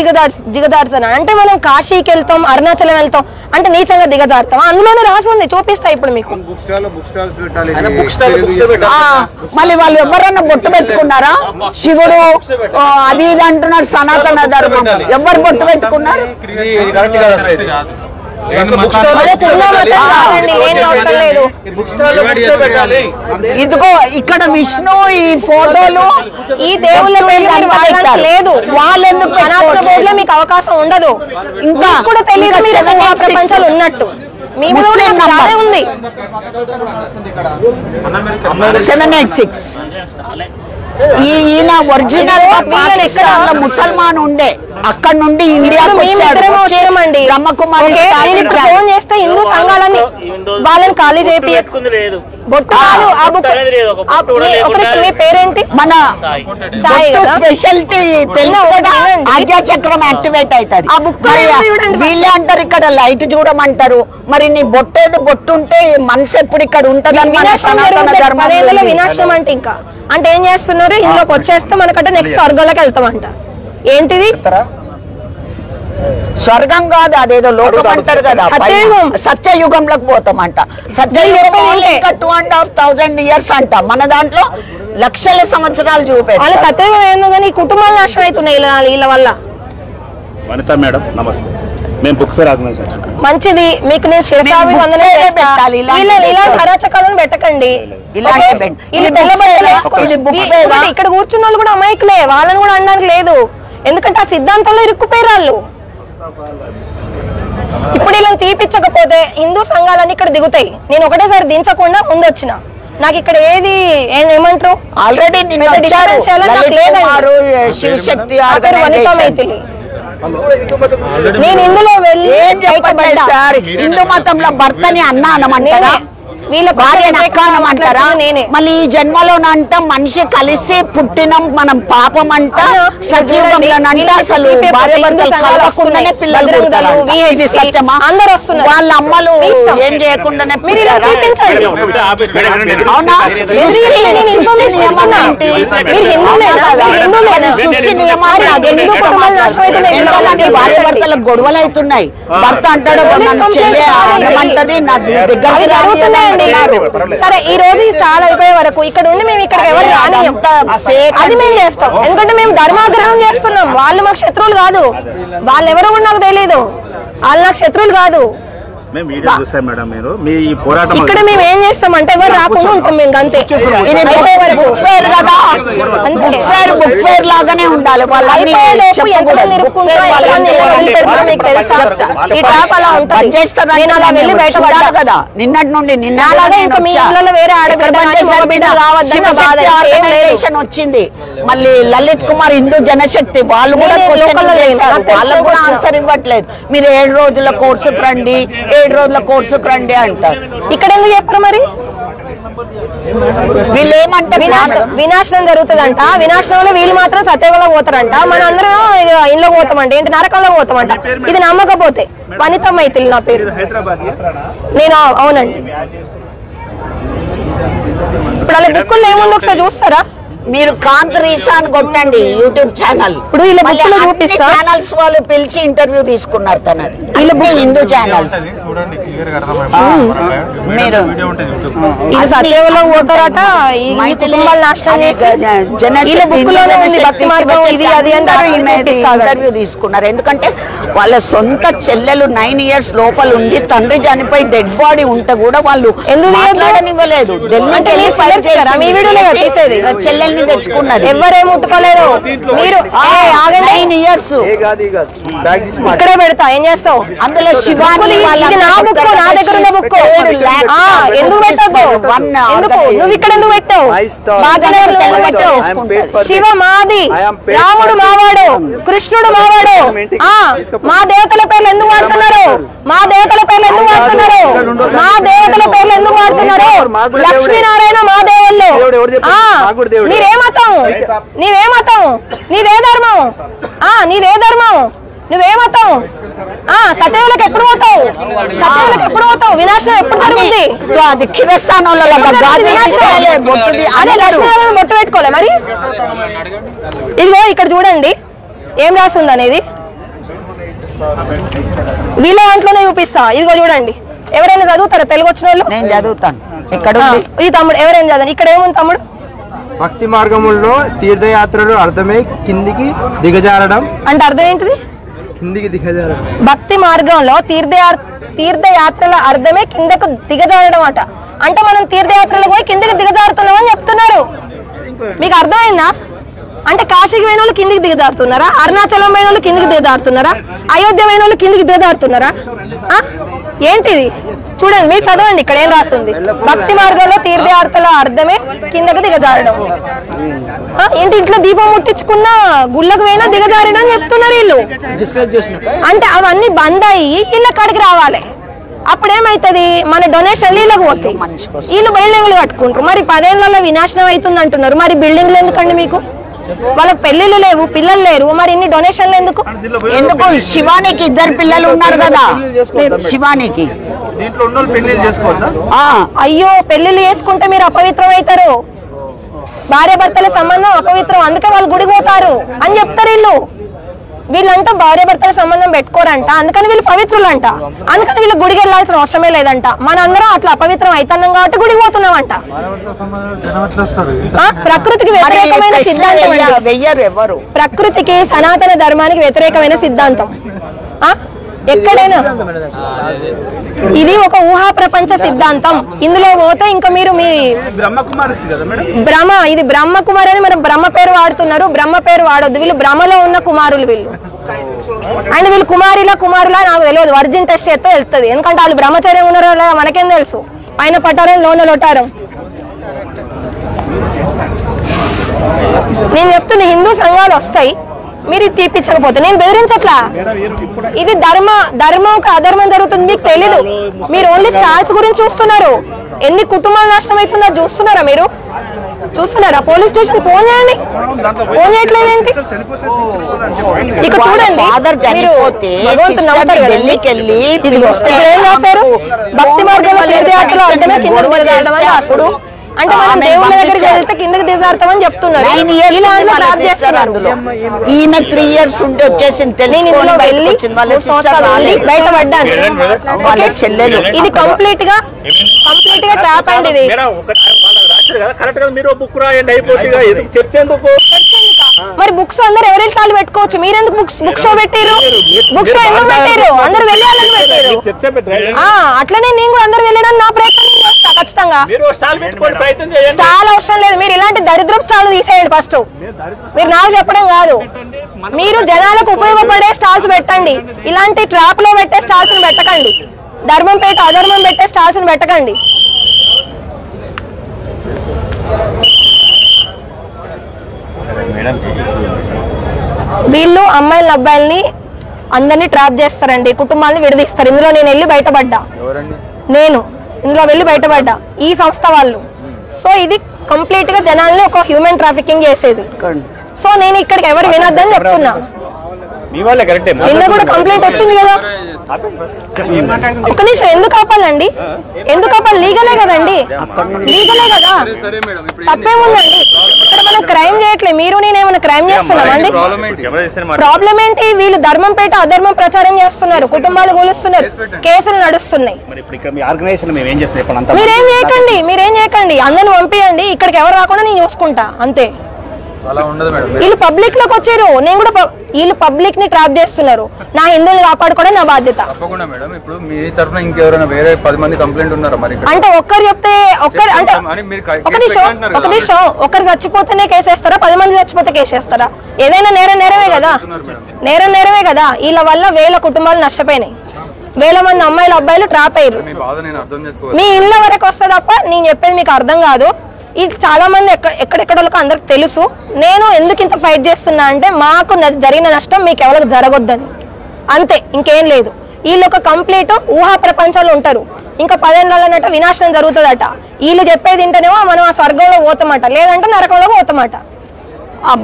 దిగజారుతాను అంటే, మనం కాశీకి వెళ్తాం, అరుణాచలం వెళ్తాం అంటే నీచంగా దిగజారుతాం. అందులోనే రాసి ఉంది, చూపిస్తా ఇప్పుడు మీకు. మళ్ళీ వాళ్ళు ఎవరన్నా బొట్టు పెట్టుకున్నారా? శివుడు అది ఇది అంటున్నారు, సనాతన ధర్మం. ఎవరు బొట్టు పెట్టుకున్నారు? ఇదిగో ఇక్కడ విష్ణు ఈ ఫోటోలు ఈ దేవుళ్ళ లేదు, వాళ్ళెందుకు బోర్డులో మీకు అవకాశం ఉండదు. ఇంకా కూడా తెలియదు ప్రపంచాలు ఉన్నట్టు. మీ ఉంది 786. ఈయన ఒరిజినల్ ముసల్మాన్ ఉండే, అక్కడ నుండి ఇండియాకి వచ్చామండి. బ్రహ్మకుమారి ఫోన్ చేస్తే హిందూ సంఘాలని వాళ్ళని ఖాళీ చేపి మీ పేరేంటి? మన స్పెషాలిటీ ఆజ్ఞాచక్రం యాక్టివేట్ అవుతుంది. వీళ్ళే అంటారు ఇక్కడ లైట్ చూడమంటారు. మరి నీ బొట్టేది బొట్టు ఉంటే మనసు ఎప్పుడు ఇక్కడ ఉంటది. వినాశనం అంటే ఇంకా అంటే ఏం చేస్తున్నారు? ఇందులోకి వచ్చేస్తే మనకంటే నెక్స్ట్ స్వర్గంలోకి వెళ్తామంట. ఏంటిది? స్వర్గం కాదు, అదేదో లోకం అంటారు కదా, సత్యయుగంలోకి పోతామంట. సత్యయుగం 2,500 years అంట. మన దాంట్లో లక్షల సంవత్సరాలు చూపేది. సత్యయుగం ఏందో కానీ కుటుంబాలు నాశనం అవుతున్నాయి వీళ్ళ వల్ల. వనిత మేడం నమస్తే, మేము బుక్ ఫేర్ ఆర్గనైజేషన్. మంచిది, మీకు నేను శిరసావి వందనం పెట్టాలి. ఇలాంటి అరాచకాలను పెట్టకండి. ఇక్కడ కూర్చున్న వాళ్ళు కూడా అమాయకులే, వాళ్ళని కూడా అనడానికి లేదు. ఎందుకంటే ఆ సిద్ధాంతంలో ఇరుక్కుపోయారు వాళ్ళు. ఇప్పుడు ఇలా తీపిచ్చకపోతే హిందూ సంఘాలన్నీ ఇక్కడ దిగుతాయి. నేను ఒకటేసారి దించకుండా ముందు వచ్చిన, నాకు ఇక్కడ ఏది ఏమంటారు ఆల్రెడీ శివశక్తి వనితా మైథిలి. నేను ఇందులో వెళ్ళి హిందూ మతంలో భర్తని అన్న అనమంటారా? వీళ్ళ భార్య అనమంటారా? మళ్ళీ ఈ జన్మలోనంట మనిషి కలిసి పుట్టినం మనం పాపం అంట. సత్యయుగంలోనంట అసలు భార్య భర్తలు కలవకుండానే పిల్లలు పుడతారు. ఇది సత్యమా? అందరు వస్తున్నారు, వాళ్ళ అమ్మలు ఏం చేయకుండానే అవునా? సృష్టి నియమాలు భార్య భర్తలకు గొడవలు అవుతున్నాయి. భర్త అంటాడు నన్ను చెల్లె అనమంటది, నా దగ్గర. సరే, ఈ రోజు స్టార్ట్ అయిపోయే వరకు ఇక్కడ ఉండి మేము ఇక్కడ ఎవరు రానియం, అది మేము చేస్తాం. ఎందుకంటే మేము ధర్మాగ్రహం చేస్తున్నాం. వాళ్ళు మాకు శత్రువులు కాదు, వాళ్ళు ఎవరు కూడా నాకు తెలియదు. వాళ్ళు నాకు శత్రువులు కాదు. ఇక్కడ మేము ఏం చేస్తామంటే ఎవరు రాకుండా ఉంటాం. మేము అంతే. లాగానే ఉండాలి. కదా నిన్నటి నుండి వచ్చింది. మళ్ళీ లలిత్ కుమార్ హిందూ జనశక్తి వాళ్ళు కూడా వాళ్ళకు కూడా ఆన్సర్ ఇవ్వట్లేదు. మీరు 7 రోజుల కోర్సుకు రండి, 7 రోజుల కోర్సుకు రండి అంటారు. ఇక్కడ ఎందుకు చెప్పరు మరి? వీళ్ళు ఏమంటే వినాశనం జరుగుతుందంట. వినాశనంలో వీళ్ళు మాత్రం సత్యవలో పోతారంట. మన అందరం ఇంట్లో పోతామంట, ఏంటి నరకంలో పోతామంట. ఇది నమ్మకపోతే వనిత మైథిలి నా పేరు. నేను అవునండి. ఇప్పుడు అలా బుక్కుల్లో ఏముంది ఒకసారి చూస్తారా? మీరు కాంత్ రీసాన్ కొట్టండి యూట్యూబ్ ఛానల్. ఇప్పుడు వీళ్ళ బుక్కులు చూపిస్తా. ఛానల్స్ వాళ్ళు పిలిచి ఇంటర్వ్యూ తీసుకున్నారు తనది. వీళ్ళ హిందూ ఛానల్స్ మీరు సత్యవలో పోతారట. ఇంటర్వ్యూ తీసుకున్నారు. ఎందుకంటే వాళ్ళ సొంత చెల్లెలు 9 years లోపల ఉండి తండ్రి చనిపోయి డెడ్ బాడీ ఉంటే కూడా వాళ్ళు ఎందుకు మాట్లాడనివ్వలేదు. ఢిల్లీకి వెళ్ళి ఫైట్ చేశారు. చెల్లెల్ని తెచ్చుకున్నది ఎవరే ముట్టుకోలేదు. మీరు 9 years ఇక్కడే పెడతా. ఏం చేస్తావు? అందులో శివాని నా దగ్గర ఉన్న బుక్ ఎందుకు పెట్టద్దు? ఎందుకు నువ్వు ఇక్కడ ఎందుకు పెట్టావు? శివ మాది, రాముడు మావాడు, కృష్ణుడు మావాడు. మా దేవతల పేర్లు ఎందుకు మా దేవతల పేర్లు ఎందుకు వాడుతున్నారు? లక్ష్మీనారాయణ మా దేవుళ్ళు. నీవేమతావు? నీదే ధర్మం? నీదే ధర్మం? నువ్వేమతావు? సత్యవేళకి ఎప్పుడు పోతావు? వినాశనం ఎప్పుడు జరుగుతుంది? అది కిరస్థానంలో బొట్టు పెట్టుకోలే మరి. ఇదిగో ఇక్కడ చూడండి ఏం రాస్తుంది అనేది, వీళ్ళ దాంట్లోనే చూపిస్తా. ఇదిగో చూడండి, ఎవరైనా చదువుతారా తెలుగు వచ్చిన వాళ్ళు? నేను చదువుతాను. ఇక్కడ ఇది తమ్ముడు ఎవరైనా చదవండి. ఇక్కడ ఏముంది తమ్ముడు? భక్తి మార్గముల్లో తీర్థయాత్రలు అర్థమే కిందికి దిగజారడం. అంటే అర్థం ఏంటిది? కిందికి దిగజారడం. భక్తి మార్గంలో తీర్థయాత్రల అర్థమే కిందకు దిగజారడం అట. అంటే మనం తీర్థయాత్రలకు పోయి కిందకి దిగజారుతున్నామని చెప్తున్నారు. మీకు అర్థమైందా? అంటే కాశీకి పోయిన వాళ్ళు కిందికి దిగజారుతున్నారా? అరుణాచలం పోయిన వాళ్ళు కిందికి దిగజారుతున్నారా? అయోధ్య పోయిన వాళ్ళు కిందికి దిగజారుతున్నారా? ఏంటిది చూడండి, మీరు చదవండి. ఇక్కడ ఏం రాస్తుంది? భక్తి మార్గంలో తీర్థయాత్రల అర్థమే కిందకు దిగజారడం. ఏంటి, ఇంట్లో దీపం ముట్టించుకున్న గుళ్ళకు పోయినా దిగజారడం అని చెప్తున్నారు వీళ్ళు. అంటే అవన్నీ బంద్ అయ్యి ఇళ్ళ కాడికి రావాలి. అప్పుడేమైతుంది? మన డొనేషన్లు వీళ్ళకి పోతాయి. వీళ్ళు బిల్డింగ్లు కట్టుకుంటారు. మరి 10 ఏళ్లలో వినాశనం అవుతుంది అంటున్నారు. మరి బిల్డింగ్లు ఎందుకండి మీకు? వాళ్ళకి పెళ్లిళ్ళు లేవు, పిల్లలు లేరు, మరి ఇన్ని డొనేషన్లు ఎందుకు? శివానికి 2 పిల్లలు ఉన్నారు కదా. శివానికి దీంట్లో ఉన్న పెళ్లిళ్ళు చేసుకోవద్దా? అయ్యో, పెళ్లిళ్ళు చేసుకుంటే మీరు అపవిత్రం అవుతారు. భార్య భర్తల సంబంధం అపవిత్రం, అందుకే వాళ్ళు గుడికి పోతారు అని చెప్తారు వీళ్ళు. వీళ్ళంతా భార్య భర్తల సంబంధం పెట్టుకోరంట, అందుకని వీళ్ళు పవిత్రులంట. అందుకని వీళ్ళు గుడికి వెళ్ళాల్సిన అవసరమే లేదంట. మనందరం అట్లా అపవిత్రం అవుతున్నాం కాబట్టి గుడికి పోతున్నామంట. ప్రకృతికి వ్యతిరేకమైన సిద్ధాంతం. ప్రకృతికి సనాతన ధర్మానికి వ్యతిరేకమైన సిద్ధాంతం. ఎక్కడైనా ఇది ఒక ఊహా ప్రపంచ సిద్ధాంతం. ఇందులో పోతే ఇంకా మీరు మీ ఇది బ్రహ్మకుమారి అని మనం బ్రహ్మ పేరు వాడుతున్నారు. బ్రహ్మ పేరు వాడొద్దు. వీళ్ళు బ్రహ్మలో ఉన్న కుమారులు వీళ్ళు. అండ్ వీళ్ళు కుమారులా నాకు తెలియదు. వర్జిన్ టెస్ట్ చేస్తే వెళ్తుంది. ఎందుకంటే వాళ్ళు బ్రహ్మచర్యం ఉన్నారో లేదా మనకేం తెలుసు. పైన పట్టారం లోన లొట్టారం. నేను చెప్తున్న హిందూ సంఘాలు వస్తాయి, మీరు ఇది తీపించకపోతే. నేను బెదిరించట్లా. ఇది ధర్మం అధర్మం జరుగుతుంది మీకు తెలీదు. మీరు ఓన్లీ స్టాల్స్ గురించి చూస్తున్నారు. ఎన్ని కుటుంబాలు నాశనం అవుతుందో చూస్తున్నారా? మీరు చూస్తున్నారా? పోలీస్ స్టేషన్ ఫోన్ చేయండి. ఫోన్ చేయట్లేదు ఏంటి? ఇక చూడండి, ఏం రాశారు? భక్తి మార్గంలో తీర్థయాత్రలు అర్థమే కిందకు దిగజారడం రాసుడు. అంటే మనం దేవుళ్ళ దగ్గరికి వెళ్తే కిందకి దిగజారుతామని చెప్తున్నారు. ఈమె 3 years ఉండి వచ్చేసింది. బయటపడ్డాను. ఇది కంప్లీట్ గా ట్రాప్ అండి. ఇది మరి బుక్స్ అందరు ఎవరింటి వాళ్ళు పెట్టుకోవచ్చు. మీరెందుకు బుక్ షో పెట్టారు? బుక్ షో ఎందుకు పెట్టారు? అందరు వెళ్ళాలని పెట్టారు. అట్లనే నేను కూడా అందరు వెళ్ళడానికి నా ప్రయత్నం చేస్తా ఖచ్చితంగా. స్టాల్ అవసరం లేదు. మీరు ఇలాంటి దరిద్రం స్టాల్ తీసేయండి ఫస్ట్. మీరు నాకు చెప్పడం కాదు, మీరు జనాలకు ఉపయోగపడే స్టాల్స్ పెట్టండి. ఇలాంటి ట్రాప్ లో పెట్టే స్టాల్స్ పెట్టకండి. ధర్మం పేట అధర్మం పెట్టే స్టాల్స్ పెట్టకండి. వీళ్ళు అమ్మాయిల అబ్బాయిల్ని అందరినీ ట్రాప్ చేస్తారండి. కుటుంబాలని విడదీస్తారు. ఇందులో నేను వెళ్ళి బయటపడ్డా. ఇందులో వెళ్ళి బయటపడ్డా ఈ సంస్థ వాళ్ళు. సో ఇది కంప్లీట్ గా జనాల్ని ఒక హ్యూమన్ ట్రాఫికింగ్ చేసేది. సో నేను ఇక్కడికి ఎవరు వినొద్దని చెప్తున్నా. నిన్న కూడా కంప్లైంట్ వచ్చింది కదా. ఒక్క నిమిషం, ఎందుకు ఆపాలండి? ఎందుకు ఆపాలి? లీగలే కదండి, లీగలే కదా, తప్పేముందండి? ఇక్కడ మనం క్రైమ్ చేయట్లేదు. మీరు నేనేమైనా క్రైమ్ చేస్తున్నామండి? ప్రాబ్లం ఏంటి? వీళ్ళు ధర్మం పేట అధర్మం ప్రచారం చేస్తున్నారు, కుటుంబాలు కూలుస్తున్నారు, కేసులు నడుస్తున్నాయి. మీరేం చేయకండి, అందరిని పంపియండి. ఇక్కడికి ఎవరు రాకుండా నేను చూసుకుంటా అంతే. వీళ్ళు పబ్లిక్ లోకి వచ్చారు. నేను కూడా వీళ్ళు పబ్లిక్ ని ట్రాప్ చేస్తున్నారు. నా హిందువులు కాపాడుకోవడం నా బాధ్యత. అంటే ఒక్కరు చెప్తే ఒక నిమిషం ఒక్కరు చచ్చిపోతేనే కేసేస్తారా? 10 మంది చచ్చిపోతే కేసేస్తారా? ఏదైనా నేరమే కదా. వీళ్ళ వల్ల వేల కుటుంబాలు నష్టపోయినాయి. వేల మంది అమ్మాయిలు అబ్బాయిలు ట్రాప్ అయ్యారు. మీ ఇళ్ళ వరకు వస్తే తప్ప నేను చెప్పేది మీకు అర్థం కాదు. ఇది చాలా మంది ఎక్కడెక్కడోళ్ళకి అందరికి తెలుసు. నేను ఎందుకు ఇంత ఫైట్ చేస్తున్నా అంటే మాకు జరిగిన నష్టం మీకు ఎవరికి జరగొద్దని, అంతే, ఇంకేం లేదు. వీళ్ళు ఒక కంప్లీట్ ఊహా ప్రపంచాలు ఉంటారు. ఇంకా 10 ఏళ్ళన్నట్ట వినాశనం జరుగుతుందట. వీళ్ళు చెప్పేది వింటేనేమో మనం ఆ స్వర్గంలో పోతామట, లేదంటే నరకంలో పోతామట.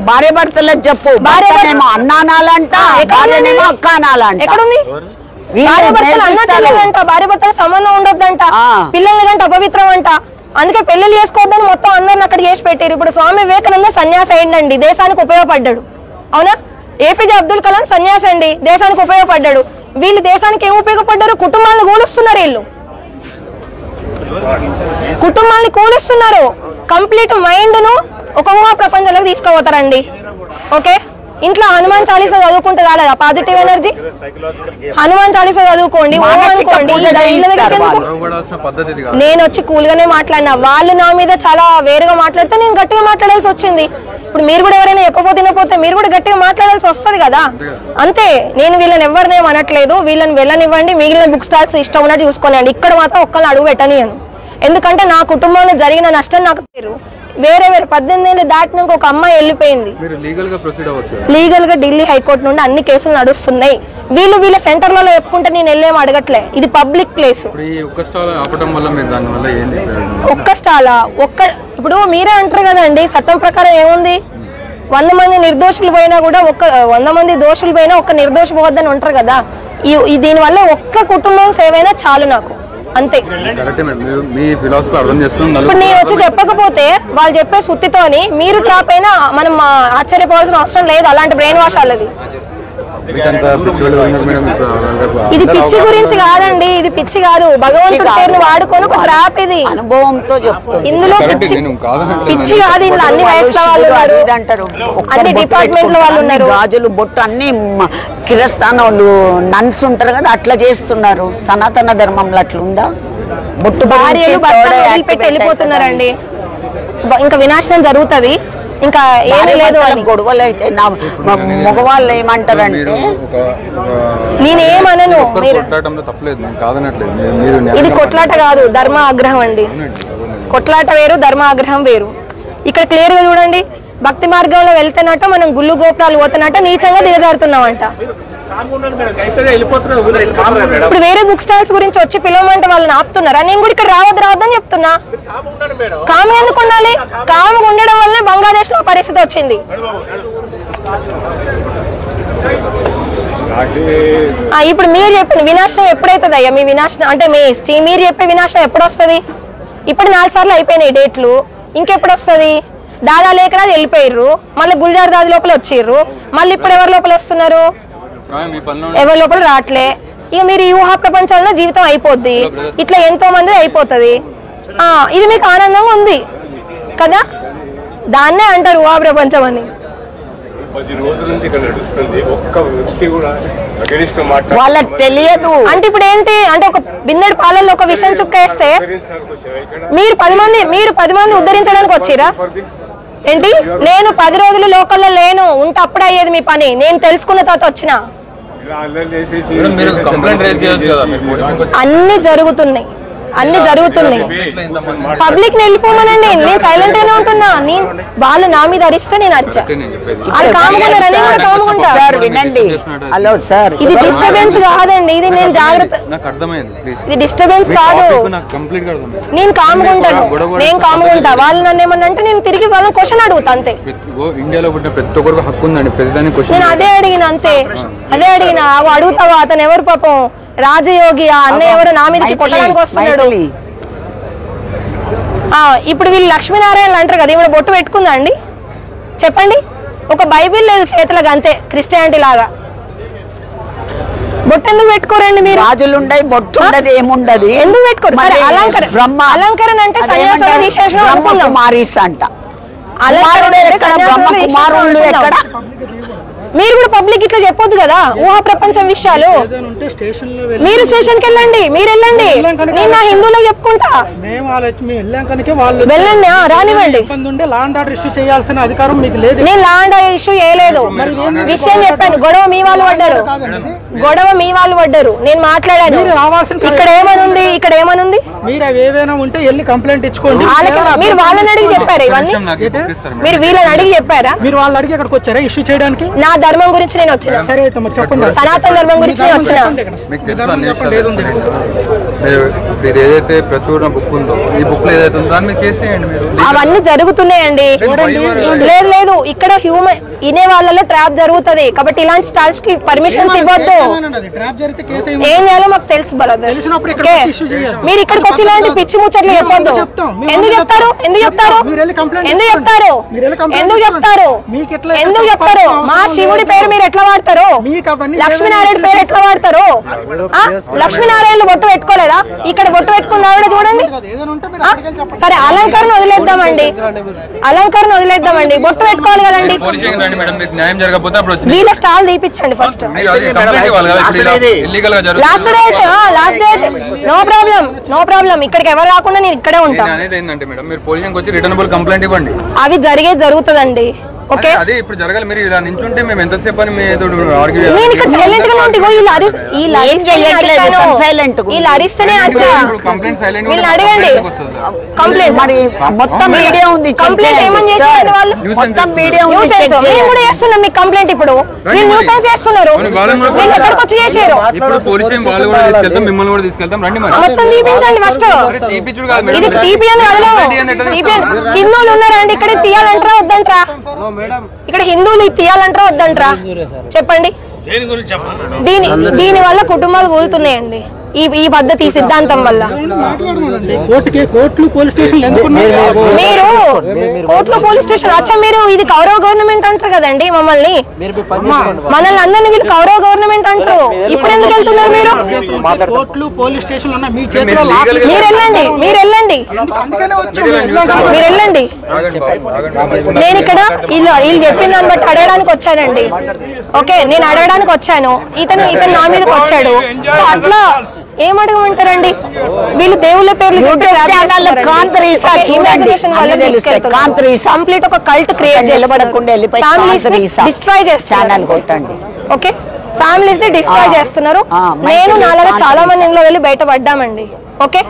భార్య భర్తలకు చెప్పు. భార్యేమో అన్నానాలంట, భార్యనేమో అక్కానాలంట. ఎక్కడుంది? భార్య భర్తలు అన్నట్లేదంట, భార్య భర్తల సంబంధం ఉండొద్దంట, పిల్లల్ని కంటే అపవిత్రం అంట. అందుకే పెళ్లిళ్ళు చేసుకోవద్దని మొత్తం అందరిని అక్కడ చేసి పెట్టారు. ఇప్పుడు స్వామి వివేకానంద సన్యాసి అయిందండి, దేశానికి ఉపయోగపడ్డాడు. అవునా? ఏపీజే అబ్దుల్ కలాం సన్యాసి అండి, దేశానికి ఉపయోగపడ్డాడు. వీళ్ళు దేశానికి ఏం ఉపయోగపడ్డారు? కుటుంబాలను కూలుస్తున్నారు. వీళ్ళు కుటుంబాన్ని కూలుస్తున్నారు. కంప్లీట్ మైండ్ ను ఒక ఊహా ప్రపంచంలోకి తీసుకుపోతారండి. ఓకే, ఇంట్లో హనుమాన్ చాలీసా చదువుకుంటే కాలేదా పాజిటివ్ ఎనర్జీ? హనుమాన్ చాలీసా చదువుకోండి. నేను వచ్చి కూల్ గానే మాట్లాడినా, వాళ్ళు నా మీద చాలా వేరుగా మాట్లాడితే నేను గట్టిగా మాట్లాడాల్సి వచ్చింది. ఇప్పుడు మీరు కూడా ఎవరైనా చెప్పపోతే మీరు కూడా గట్టిగా మాట్లాడాల్సి వస్తుంది కదా. అంతే, నేను వీళ్ళని ఎవరినేం అనట్లేదు. వీళ్ళని వెళ్ళనివ్వండి, మిగిలిన బుక్ స్టాల్స్ ఇష్టం ఉన్నట్టు చూసుకోలేండి. ఇక్కడ మాత్రం ఒక్కరిని అడుగు పెట్టనియను. ఎందుకంటే నా కుటుంబంలో జరిగిన నష్టం నాకు పేరు. వేరే 18 ఏళ్ళు దాటినాక ఒక అమ్మాయి వెళ్ళిపోయింది. లీగల్ గా ఢిల్లీ హైకోర్టు నుండి అన్ని కేసులు నడుస్తున్నాయి. వీళ్ళ సెంటర్లలో చెప్పుకుంటే నేను వెళ్ళేమో అడగట్లే. ఇది పబ్లిక్ ప్లేస్. ఒక్క స్టాలా? ఇప్పుడు మీరే అంటారు కదండి, చట్టం ప్రకారం ఏముంది? 100 మంది నిర్దోషులు పోయినా కూడా 100 మంది దోషులు పోయినా ఒక్క నిర్దోషి పోవద్దని ఉంటారు కదా. దీనివల్ల ఒక్క కుటుంబం సేవైనా చాలు నాకు, అంతే. ఇప్పుడు నేను వచ్చి చెప్పకపోతే వాళ్ళు చెప్పే సుత్తితోని మీరు ట్రాప్ అయినా మనం ఆశ్చర్యపోవాల్సిన అవసరం లేదు. అలాంటి బ్రెయిన్ వాష్ అల్లది. ఇది పిచ్చి గురించి కాదండి, ఇది పిచ్చి కాదు. భగవంతుడి పేరును వాడుకొని ఒక ట్రాప్. ఇది అనుభవంతో చెప్తుంది. ఇందులో పిచ్చి కాదు. ఇందులో అన్ని వయసుల వాళ్ళు ఉన్నారు, అన్ని డిపార్ట్మెంట్ల వాళ్ళు ఉన్నారు. గాజులు బొట్టు అన్ని కిరస్థానం వాళ్ళు నన్స్ ఉంటారు కదా, అట్లా చేస్తున్నారు. సనాతన ధర్మంలో అట్లుందా? బొట్టు భార్యలు భర్తలు వదిలిపెట్టి వెళ్ళిపోతున్నారండి. ఇంకా వినాశనం జరుగుతుంది. ఇంకా ఏమీ లేదు. గొడవలు అయితే మగవాళ్ళు ఏమంటారంటే, నేనేమనను. ఇది కొట్లాట కాదు, ధర్మ ఆగ్రహం అండి. కొట్లాట వేరు, ధర్మ ఆగ్రహం వేరు. ఇక్కడ క్లియర్ గా చూడండి, భక్తి మార్గంలో వెళ్తున్నట్టు మనం గుళ్ళు గోపురాలు పోతున్నట్టు నీచంగా దిగజారుతున్నామంట. ఇప్పుడు వేరే బుక్ స్టాల్స్ గురించి వచ్చి పిలవమంటే వాళ్ళని ఆపుతున్నారా? నేను కూడా ఇక్కడ రావద్దని చెప్తున్నా. కాము ఎందుకు ఉండాలి? కాము ఉండడం వల్లనే బంగ్లాదేశ్ లో పరిస్థితి వచ్చింది. ఇప్పుడు మీరు చెప్పిన వినాశనం ఎప్పుడైతుంది అయ్యా? మీ వినాశనం అంటే మీరు చెప్పే వినాశనం ఎప్పుడు వస్తుంది? ఇప్పుడు 4 సార్లు అయిపోయినాయి డేట్లు, ఇంకెప్పుడు వస్తుంది? దాదా లేకరాజు వెళ్ళిపోయారు, మళ్ళీ గుల్జార్ దాది లోపల వచ్చిర్రు, మళ్ళీ ఇప్పుడు ఎవరి లోపల వస్తున్నారు? ఎవరి లోపల రావట్లే. ఇక మీరు ఈ ఊహా ప్రపంచంలో జీవితం అయిపోద్ది. ఇట్లా ఎంతో మంది అయిపోతుంది. ఇది మీకు ఆనందంగా ఉంది కదా, దాన్నే అంటారు ఊహా ప్రపంచం అని. 10 రోజుల నుంచి ఇక్కడ నడుస్తుంది, ఒక్క వ్యక్తి కూడా వాళ్ళకి తెలియదు. అంటే ఇప్పుడు ఏంటి అంటే, ఒక బిందెడు పాలల్లో ఒక విషయం చుక్క వేస్తే మీరు 10 మంది ఉద్ధరించడానికి వచ్చిరా ఏంటి? నేను 10 రోజులు లోకల్లో లేను, ఉంటే అప్పుడే అయ్యేది మీ పని. నేను తెలుసుకున్న తర్వాత వచ్చిన. అన్ని జరుగుతున్నాయి. పబ్లిక్ వెళ్ళిపోమనండి, నేను సైలెంట్ గానే ఉంటున్నా. వాళ్ళు నా మీద అరిస్తే నేను అరిచా. ఇది డిస్టర్బెన్స్ కాదండి, ఇది నేను జాగ్రత్త. ఇది డిస్టర్బెన్స్ కాదు. నేను కాముకుంటాను, వాళ్ళు నన్ను ఏమన్నా అంటే నేను తిరిగి వాళ్ళని క్వశ్చన్ అడుగుతా అంతే. నేను అదే అడిగిన అంతే, అదే అడిగిన. అడుగుతావా అతను ఎవరు పాపం రాజయోగి, ఆ అన్న ఎవరు నా మీదకి కొట్టడానికి వస్తున్నాడు. ఇప్పుడు వీళ్ళు లక్ష్మీనారాయణలు అంటారు కదా, ఈవిడ బొట్టు పెట్టుకుందా అండి? చెప్పండి. ఒక బైబిల్ లేదు చేతులకు, అంతే. క్రిస్టియానిటీ లాగా బొట్టు ఎందుకు పెట్టుకోరండి మీరు? రాజులు ఉండయి, బొట్టు ఉండదు, ఏముండదు. ఎందుకు పెట్టుకోరు? అలంకరణ అంటే సన్యాసం తీసేసిన మారీస్ అంట. మీరు కూడా పబ్లిక్ ఇట్లా చెప్పొద్దు కదా ఊహా ప్రపంచం విషయాలు. మీరు స్టేషన్ కి వెళ్ళండి, మీరు వెళ్ళండి. నేను నా హిందూలో చెప్పుకుంటా. వెళ్ళండి, రానివ్వండి. చేయాల్సిన అధికారం మీకు లేదు. నేను ల్యాండ్ ఇష్యూ చేయలేదు, విషయం చెప్పాను. గొడవ మీ వాళ్ళు పడ్డారు, నేను మాట్లాడాను. ఇక్కడ ఏమనుంది? మీరు ఏవైనా ఉంటే వెళ్ళి కంప్లైంట్ ఇచ్చుకోండి. మీరు వాళ్ళని అడిగి చెప్పారా ఇవన్నీ? మీరు వీళ్ళని అడిగి చెప్పారా? మీరు వాళ్ళని అడిగి ఎక్కడికి వచ్చారా ఇష్యూ చేయడానికి? నా ధర్మం గురించి నేను వచ్చిన, సరే అయితే మరి చెప్పండి. సనాతన ధర్మం గురించి నేను వచ్చిన. ఇప్పుడు ఇది ఏదైతే ప్రచురణ బుక్ ఉందో ఈ బుక్ లో ఏదైతే ఉందో దాని మీద కేసు వేయండి మీరు. అవన్నీ జరుగుతున్నాయండి. లేదు లేదు, ఇక్కడ హ్యూమన్ ఇనే వాళ్ళలో ట్రాప్ జరుగుతుంది కాబట్టి ఇలాంటి స్టాల్స్ కి పర్మిషన్స్ ఇవ్వద్దు. ఏం చేయాలో మాకు తెలుసు బ్రదర్. మీరు ఇక్కడికి వచ్చి ఇలాంటి పిచ్చి ముచ్చట్లు చెప్పొద్దు. ఎందుకు చెప్తారు? ఎందుకు చెప్తారు? ఎందుకు చెప్తారు? ఎందుకు చెప్తారు? ఎందుకు చెప్తారు? మా శివుడి పేరు మీరు ఎట్లా వాడతారు? లక్ష్మీనారాయణ పేరు ఎట్లా వాడతారు? లక్ష్మీనారాయణ బొట్టు పెట్టుకోలేదా? ఇక్కడ బొట్టు పెట్టుకున్నా కూడా చూడండి. సరే అలంకరణ వదిలేద్దామండి, అలంకరణ వదిలేద్దామండి, బొట్టు పెట్టుకోవాలి కదండి. వీళ్ళ స్టాల్ తీపిచ్చండి first. Last date no problem, no problem. ఇక్కడికి ఎవరు రాకుండా నేను ఇక్కడే ఉంటాను. అవి జరిగేది జరుగుతుందండి. ఓకే అదే ఇప్పుడు జరగాలి. మీరు ఇలా నించుంటే మేము ఎంతసేపు అని నేను ఇక్కడ సైలెంట్ గా ఉంటే వీళ్ళు అరిస్తేనే వీళ్ళు అడగండి కంప్లైంట్. మరి మొత్తం మీడియా ఉంది, కంప్లైంట్ ఏమని చేస్తున్నారు వాళ్ళు? మొత్తం మీడియా ఉంది. మేము కూడా చేస్తున్నాం మీకు కంప్లైంట్. ఇప్పుడు మీరు న్యూసెన్స్ చేస్తున్నారు, వీళ్ళు ఎక్కడికి వచ్చి చేశారు? ఇప్పుడు పోలీస్ వాళ్ళు కూడా తీసుకెళ్తాం, మిమ్మల్ని కూడా తీసుకెళ్తాం. రండి మొత్తం తీపించండి ఫస్ట్. ఇది తీపియని హిందువులు ఉన్నారండి ఇక్కడ, తీయాలంటారా వద్దంటారా? ఇక్కడ హిందువులు తీయాలంటారా వద్దంటారా చెప్పండి. దీని వల్ల కుటుంబాలు కూలుతున్నాయండి ఈ పద్ధతి సిద్ధాంతం వల్ల. మీరు కోర్టులు పోలీస్ స్టేషన్ అచ్చా, మీరు ఇది కౌరవ గవర్నమెంట్ అంటారు కదండి మమ్మల్ని అందరినీ వీళ్ళు కౌరవ గవర్నమెంట్ అంటారు. ఇప్పుడు ఎందుకు వెళ్తున్నారు మీరు? మీరు వెళ్ళండి, మీరు వెళ్ళండి, మీరు వెళ్ళండి. నేను ఇక్కడ వీళ్ళు చెప్పిన దాన్ని బట్టి అడగడానికి వచ్చానండి. ఓకే నేను అడగడానికి వచ్చాను, ఇతను నా మీదకి వచ్చాడు. సో అట్లా ఏమడగమంటారండి? వీళ్ళు దేవుళ్ళ పేర్లు కంప్లీట్ ఒక కల్ట్ క్రియేట్ డిస్ట్రాయ్ చేస్తున్నారు. ఓకే ఫ్యామిలీస్ ని డిస్ట్రాయ్ చేస్తున్నారు. నేను నాలాగా చాలా మంది ఇంట్లో వెళ్ళి బయట పడ్డామండి. ఓకే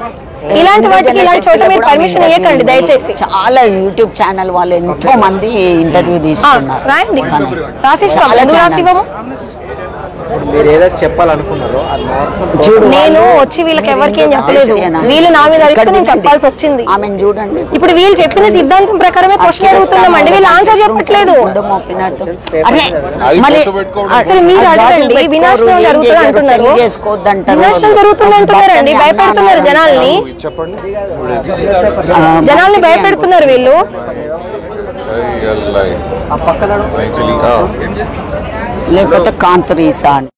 ఇలాంటి వాటికి ఇలాంటి చోట మీరు పర్మిషన్ ఇవ్వకండి దయచేసి. చాలా యూట్యూబ్ ఛానల్ వాళ్ళు ఎంతో మంది ఇంటర్వ్యూ తీసుకున్నారు. రాయండి, రాసిస్తాము. ఎందుకు రాసివ్వము? మీరు ఏదైతే చెప్పాలనుకున్నారో నేను వచ్చి వీళ్ళకి ఎవరికి ఏం చెప్పలేదు. వీళ్ళు నా మీద అడిగితే నేను చెప్పాల్సి వచ్చింది. చూడండి ఇప్పుడు వీళ్ళు చెప్పిన సిద్ధాంతం ప్రకారమే క్వశ్చన్ అడుగుతున్నామండి, వీళ్ళు ఆన్సర్ చెప్పట్లేదు. అసలు మీరు అడగండి, వినాశనం జరుగుతుంది అంటున్నారు, వినాశనం జరుగుతుంది అంటున్నారండి. భయపెడుతున్నారు జనాల్ని భయపెడుతున్నారు వీళ్ళు. లేకపోతే కాంతరీసా అని